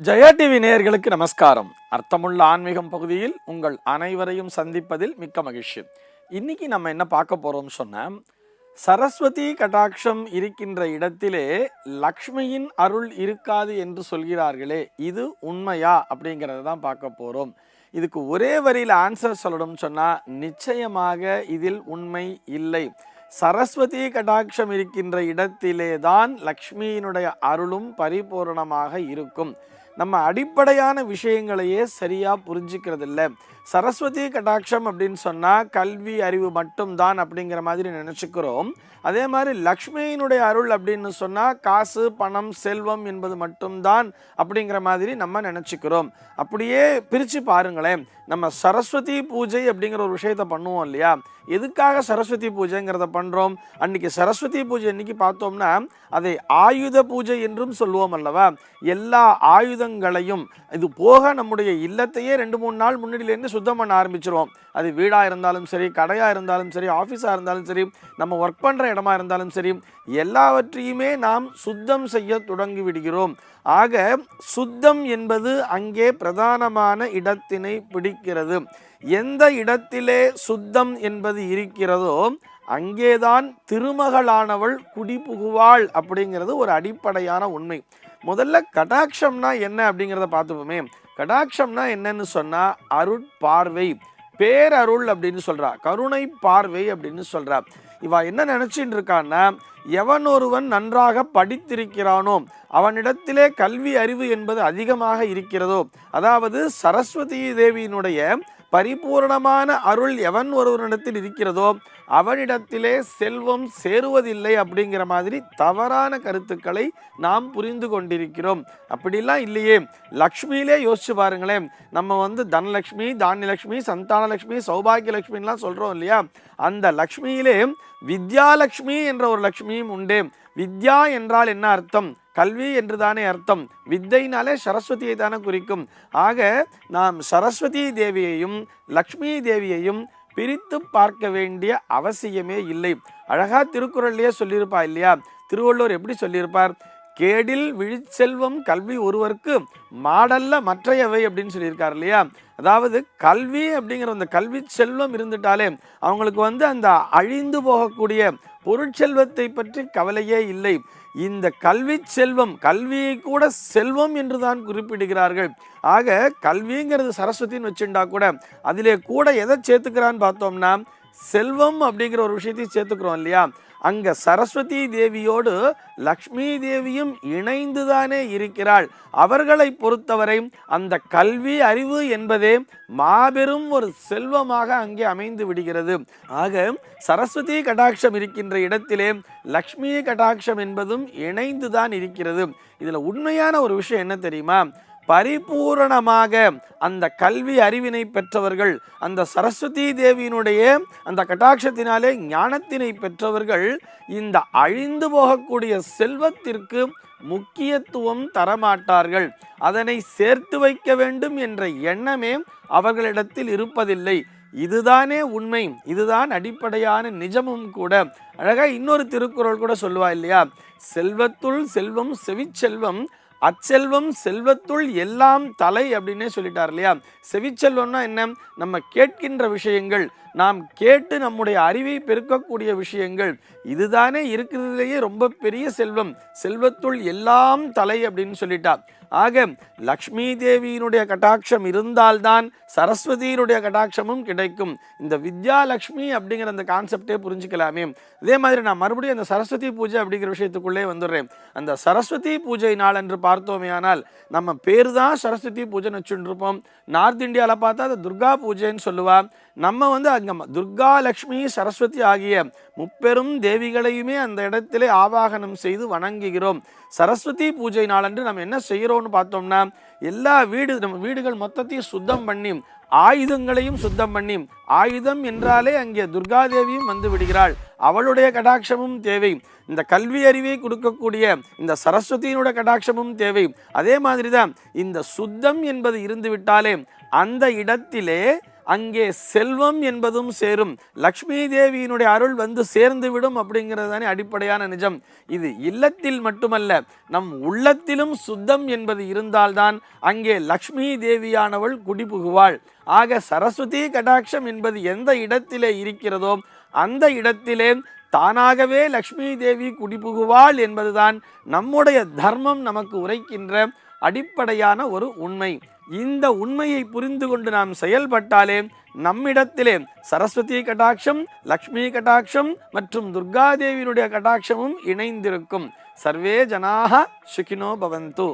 Jaya TV நேயர்களுக்கு நமஸ்காரம். அர்த்தமுள்ள ஆன்மீகம் பகுதியில் உங்கள் அனைவரையும் சந்திப்பதில் மிக்க மகிழ்ச்சி. இன்னைக்கு நம்ம என்ன பார்க்க போறோம் சொன்ன, சரஸ்வதி கடாட்சம் இருக்கின்ற இடத்திலே லக்ஷ்மியின் அருள் இருக்காது என்று சொல்கிறார்களே, இது உண்மையா அப்படிங்கிறத தான் பார்க்க போறோம். இதுக்கு ஒரே வரியில் ஆன்சர் சொல்லணும்னு சொன்னா, நிச்சயமாக இதில் உண்மை இல்லை. சரஸ்வதி கடாட்சம் இருக்கின்ற இடத்திலே தான் லக்ஷ்மியினுடைய அருளும் பரிபூரணமாக இருக்கும். நம்ம அடிப்படையான விஷயங்களையே சரியா புரிஞ்சுக்கிறது இல்லை. சரஸ்வதி கடாட்சம் அப்படின்னு சொன்னா கல்வி அறிவு மட்டும்தான் அப்படிங்கிற மாதிரி நினைச்சுக்கிறோம். அதே மாதிரி லக்ஷ்மியினுடைய அருள் அப்படின்னு சொன்னா காசு பணம் செல்வம் என்பது மட்டும்தான் அப்படிங்கிற மாதிரி நம்ம நினைச்சுக்கிறோம். அப்படியே பிரிச்சு பாருங்களேன். நம்ம சரஸ்வதி பூஜை அப்படிங்கிற ஒரு விஷயத்த பண்ணுவோம் இல்லையா? எதுக்காக சரஸ்வதி பூஜைங்கிறத பண்றோம்? அன்னைக்கு சரஸ்வதி பூஜை அன்னைக்கு பார்த்தோம்னா அதை ஆயுத பூஜை என்றும் சொல்லுவோம் அல்லவா? எல்லா ஆயுதங்களையும் இது போக நம்முடைய இல்லத்தையே 2-3 நாள் முன்னாடியிலேருந்து சுத்தம் பண்ண ஆரம்பிச்சிருவோம். அது வீடா இருந்தாலும் சரி, கடையா இருந்தாலும் சரி, ஆஃபீஸா இருந்தாலும் சரி, நம்ம ஒர்க் பண்ற இடமா இருந்தாலும் சரி, எல்லாவற்றையுமே நாம் சுத்தம் செய்ய தொடங்கி விடுகிறோம். ஆக சுத்தம் என்பது அங்கே பிரதானமான இடத்தினை பிடிக்கிறது. எந்த இடத்திலே சுத்தம் என்பது இருக்கிறதோ அங்கேதான் திருமகளானவள் குடிபுகுவாள் அப்படிங்கிறது ஒரு அடிப்படையான உண்மை. முதல்ல கடாட்சம்னா என்ன அப்படிங்கிறத பார்த்துப்போமே. கடாட்சம்னா என்னன்னு சொன்னா அருட்பார்வை, பேரருள் அப்படின்னு சொல்றா, கருணை பார்வை அப்படின்னு சொல்றா. இவ என்ன நினைச்சிட்டு இருக்கான்னா, எவன் ஒருவன் நன்றாக படித்திருக்கிறானோ அவனிடத்திலே கல்வி அறிவு என்பது அதிகமாக இருக்கிறதோ, அதாவது சரஸ்வதி தேவியினுடைய பரிபூர்ணமான அருள் எவன் ஒருவனிடத்தில் இருக்கிறதோ அவனிடத்திலே செல்வம் சேருவதில்லை அப்படிங்கிற மாதிரி தவறான கருத்துக்களை நாம் புரிந்து கொண்டிருக்கிறோம். அப்படிலாம் இல்லையே. லக்ஷ்மியிலே யோசிச்சு பாருங்களேன். நம்ம தனலட்சுமி, தானியலட்சுமி, சந்தானலட்சுமி, சௌபாகியலட்சுமின்லாம் சொல்றோம் இல்லையா? அந்த லக்ஷ்மியிலே வித்யாலட்சுமி என்ற ஒரு லக்ஷ்மியும் உண்டு. வித்யா என்றால் என்ன அர்த்தம்? கல்வி என்று தானே அர்த்தம். வித்தைனாலே சரஸ்வதியை தானே குறிக்கும். ஆக நாம் சரஸ்வதி தேவியையும் லக்ஷ்மி தேவியையும் பிரித்து பார்க்க வேண்டிய அவசியமே இல்லை. அழகா திருக்குறள்லயே சொல்லியிருப்பா இல்லையா? திருவள்ளுவர் எப்படி சொல்லியிருப்பார்? கேடில் விழிச்செல்வம் கல்வி ஒருவருக்கு மாடல்ல மற்றையவை அப்படின்னு சொல்லியிருக்காரு இல்லையா? அதாவது கல்வி அப்படிங்கிற அந்த கல்வி செல்வம் இருந்துட்டாலே அவங்களுக்கு அந்த அழிந்து போகக்கூடிய பொருட்செல்வத்தை பற்றி கவலையே இல்லை. இந்த கல்வி செல்வம், கல்வியை கூட செல்வம் என்றுதான் குறிப்பிடுகிறார்கள். ஆக கல்விங்கிறது சரஸ்வதின்னு வச்சுட்டா கூட அதிலே கூட எதை சேர்த்துக்கிறான்னு பார்த்தோம்னா செல்வம் அப்படிங்கிற ஒரு விஷயத்தையும் சேர்த்துக்கிறோம் இல்லையா? அங்க சரஸ்வதி தேவியோடு லக்ஷ்மி தேவியும் இணைந்துதானே இருக்கிறாள். அவர்களை பொறுத்தவரை அந்த கல்வி அறிவு என்பதே மாபெரும் ஒரு செல்வமாக அங்கே அமைந்து விடுகிறது. ஆக சரஸ்வதி கடாட்சம் இருக்கின்ற இடத்திலே லக்ஷ்மி கடாட்சம் என்பதும் இணைந்துதான் இருக்கிறது. இதுல உண்மையான ஒரு விஷயம் என்ன தெரியுமா? பரிபூரணமாக அந்த கல்வி அறிவினை பெற்றவர்கள், அந்த சரஸ்வதி தேவியினுடைய அந்த கடாட்சத்தினாலே ஞானத்தினை பெற்றவர்கள் இந்த அழிந்து போகக்கூடிய செல்வத்திற்கு முக்கியத்துவம் தரமாட்டார்கள். அதனை சேர்த்து வைக்க வேண்டும் என்ற எண்ணமே அவர்களிடத்தில் இருப்பதில்லை. இதுதானே உண்மை, இதுதான் அடிப்படையான நிஜமும் கூட. அழகா இன்னொரு திருக்குறள் கூட சொல்லுவா இல்லையா? செல்வத்துள் செல்வம் செவிச்செல்வம் அச்செல்வம் செல்வத்துள் எல்லாம் தலை அப்படின்னே சொல்லிட்டார் இல்லையா? செவிச்செல்வம்னா என்ன? நம்ம கேட்கின்ற விஷயங்கள், நாம் கேட்டு நம்முடைய அறிவை பெருக்கக்கூடிய விஷயங்கள், இதுதானே இருக்கிறதுலேயே ரொம்ப பெரிய செல்வம். செல்வத்துள் எல்லாம் தலை அப்படின்னு சொல்லிட்டார். ஆக லக்ஷ்மி தேவியினுடைய கடாட்சம் இருந்தால்தான் சரஸ்வதியினுடைய கடாட்சமும் கிடைக்கும். இந்த வித்யாலட்சுமி அப்படிங்கிற அந்த கான்செப்டே புரிஞ்சுக்கலாமே. அதே மாதிரி நான் மறுபடியும் அந்த சரஸ்வதி பூஜை அப்படிங்கிற விஷயத்துக்குள்ளே வந்துடுறேன். அந்த சரஸ்வதி பூஜை நாள் என்று பார்த்தோமே ஆனால் நம்ம பேரு தான் சரஸ்வதி பூஜைன்னு வச்சுட்டு இருப்போம். நார்த் இந்தியாவில் பார்த்தா அது துர்கா பூஜைன்னு சொல்லுவா. நம்ம அங்கே துர்கா லக்ஷ்மி சரஸ்வதி ஆகிய முப்பெரும் தேவிகளையுமே அந்த இடத்திலே ஆவாகனம் செய்து வணங்குகிறோம். சரஸ்வதி பூஜை நாளன்று நம்ம என்ன செய்கிறோம்னு பார்த்தோம்னா எல்லா நம்ம வீடுகள் மொத்தத்தையும் சுத்தம் பண்ணி ஆயுதங்களையும் சுத்தம் பண்ணி, ஆயுதம் என்றாலே அங்கே துர்காதேவியும் வந்து விடுகிறாள். அவளுடைய கடாட்சமும் தேவை. இந்த கல்வி அறிவை கொடுக்கக்கூடிய இந்த சரஸ்வதியினுடைய கடாட்சமும் தேவை. அதே மாதிரிதான் இந்த சுத்தம் என்பது இருந்து விட்டாலே அந்த இடத்திலே அங்கே செல்வம் என்பதும் சேரும். லக்ஷ்மி தேவியினுடைய அருள் வந்து சேர்ந்து விடும் அப்படிங்கிறது தானே அடிப்படையான நிஜம். இது இல்லத்தில் மட்டுமல்ல, நம் உள்ளத்திலும் சுத்தம் என்பது இருந்தால்தான் அங்கே லக்ஷ்மி தேவியானவள் குடிபுகுவாள். ஆக சரஸ்வதி கடாட்சம் என்பது எந்த இடத்திலே இருக்கிறதோ அந்த இடத்திலே தானாகவே லக்ஷ்மி தேவி குடிபுகுவாள் என்பதுதான் நம்முடைய தர்மம் நமக்கு உரைக்கின்ற அடிப்படையான ஒரு உண்மை. இந்த உண்மையை புரிந்து கொண்டு நாம் செயல்பட்டாலே நம்மிடத்திலே சரஸ்வதி கடாட்சம், லக்ஷ்மி கடாட்சம் மற்றும் துர்காதேவியினுடைய கடாட்சமும் இணைந்திருக்கும். சர்வே ஜனாக சுகினோ பவந்து.